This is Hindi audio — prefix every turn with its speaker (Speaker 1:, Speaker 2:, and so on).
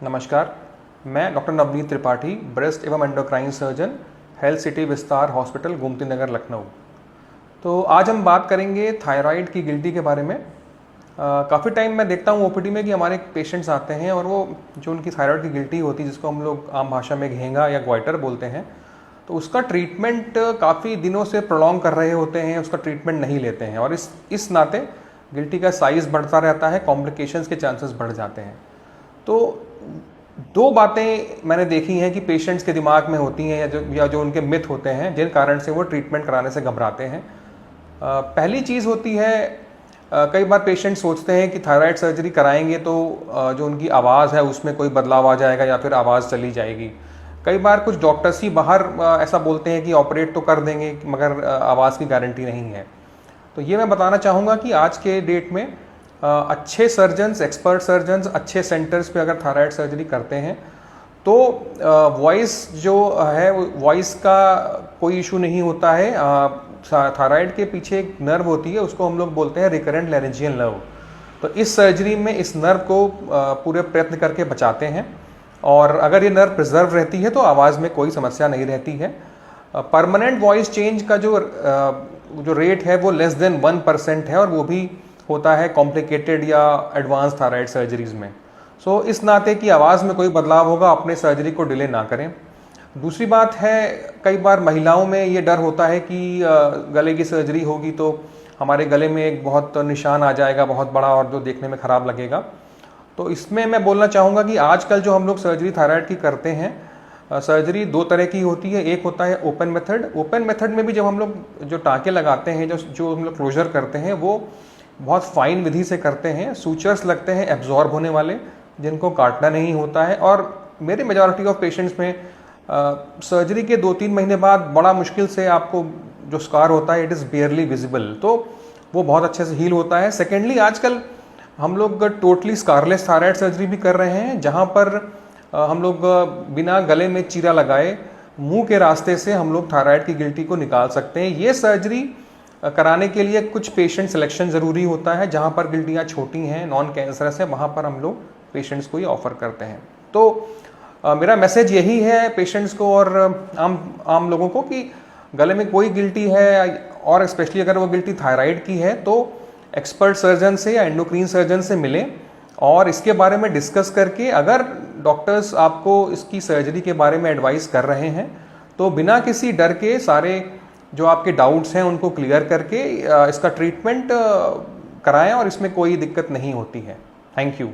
Speaker 1: नमस्कार, मैं डॉक्टर नवनीत त्रिपाठी, ब्रेस्ट एवं एंडोक्राइन सर्जन, हेल्थ सिटी विस्तार हॉस्पिटल, गोमती नगर, लखनऊ। तो आज हम बात करेंगे थायराइड की गिल्टी के बारे में। काफ़ी टाइम मैं देखता हूँ ओपीडी में कि हमारे पेशेंट्स आते हैं और वो जो उनकी थायराइड की गिल्टी होती है, जिसको हम लोग आम भाषा में घेंगा या ग्वाइटर बोलते हैं, तो उसका ट्रीटमेंट काफ़ी दिनों से प्रोलॉन्ग कर रहे होते हैं, उसका ट्रीटमेंट नहीं लेते हैं और इस नाते गिल्टी का साइज़ बढ़ता रहता है, कॉम्प्लिकेशंस के चांसेस बढ़ जाते हैं। तो दो बातें मैंने देखी हैं कि पेशेंट्स के दिमाग में होती हैं या जो उनके मिथ होते हैं, जिन कारण से वो ट्रीटमेंट कराने से घबराते हैं। पहली चीज़ होती है, कई बार पेशेंट सोचते हैं कि थायराइड सर्जरी कराएंगे तो जो उनकी आवाज़ है उसमें कोई बदलाव आ जाएगा या फिर आवाज़ चली जाएगी। कई बार कुछ डॉक्टर्स ही बाहर ऐसा बोलते हैं कि ऑपरेट तो कर देंगे मगर आवाज़ की गारंटी नहीं है। तो ये मैं बताना चाहूँगा कि आज के डेट में अच्छे सर्जन्स, एक्सपर्ट सर्जन्स अच्छे सेंटर्स पे अगर थायराइड सर्जरी करते हैं तो वॉइस जो है, वॉइस का कोई इशू नहीं होता है। थायराइड के पीछे एक नर्व होती है, उसको हम लोग बोलते हैं रिकरेंट लैरिंजियल नर्व। तो इस सर्जरी में इस नर्व को पूरे प्रयत्न करके बचाते हैं और अगर ये नर्व प्रिजर्व रहती है तो आवाज़ में कोई समस्या नहीं रहती है। परमानेंट वॉइस चेंज का जो रेट है वो लेस देन 1% है और वो भी होता है कॉम्प्लिकेटेड या एडवांस थायराइड सर्जरीज में। सो इस नाते की आवाज़ में कोई बदलाव होगा, अपने सर्जरी को डिले ना करें। दूसरी बात है, कई बार महिलाओं में ये डर होता है कि गले की सर्जरी होगी तो हमारे गले में एक बहुत निशान आ जाएगा, बहुत बड़ा, और जो देखने में ख़राब लगेगा। तो इसमें मैं बोलना चाहूँगा कि आजकल जो हम लोग सर्जरी थायराइड की करते हैं, सर्जरी दो तरह की होती है। एक होता है ओपन मेथड। ओपन मेथड में भी जब हम लोग जो टाँके लगाते हैं, जो हम लोग क्लोजर करते हैं, वो बहुत फाइन विधि से करते हैं। सूचर्स लगते हैं एब्जॉर्ब होने वाले, जिनको काटना नहीं होता है और मेरे मेजॉरिटी ऑफ पेशेंट्स में सर्जरी के 2-3 महीने बाद बड़ा मुश्किल से आपको जो स्कार होता है, इट इज़ बियरली विजिबल, तो वो बहुत अच्छे से हील होता है। सेकेंडली, आजकल हम लोग टोटली स्कारलेस थायराइड सर्जरी भी कर रहे हैं, जहाँ पर हम लोग बिना गले में चीरा लगाए मुंह के रास्ते से हम लोग थायराइड की गिल्टी को निकाल सकते हैं। ये सर्जरी कराने के लिए कुछ पेशेंट सिलेक्शन ज़रूरी होता है। जहाँ पर गिल्टियाँ छोटी हैं, नॉन कैंसरस है, वहाँ पर हम लोग पेशेंट्स को ये ऑफ़र करते हैं। तो मेरा मैसेज यही है पेशेंट्स को और आम लोगों को कि गले में कोई गिल्टी है और स्पेशली अगर वो गिल्टी थायराइड की है तो एक्सपर्ट सर्जन से या एंडोक्रीन सर्जन से मिलें और इसके बारे में डिस्कस करके, अगर डॉक्टर्स आपको इसकी सर्जरी के बारे में एडवाइस कर रहे हैं तो बिना किसी डर के सारे जो आपके डाउट्स हैं उनको क्लियर करके इसका ट्रीटमेंट कराएं और इसमें कोई दिक्कत नहीं होती है। Thank you.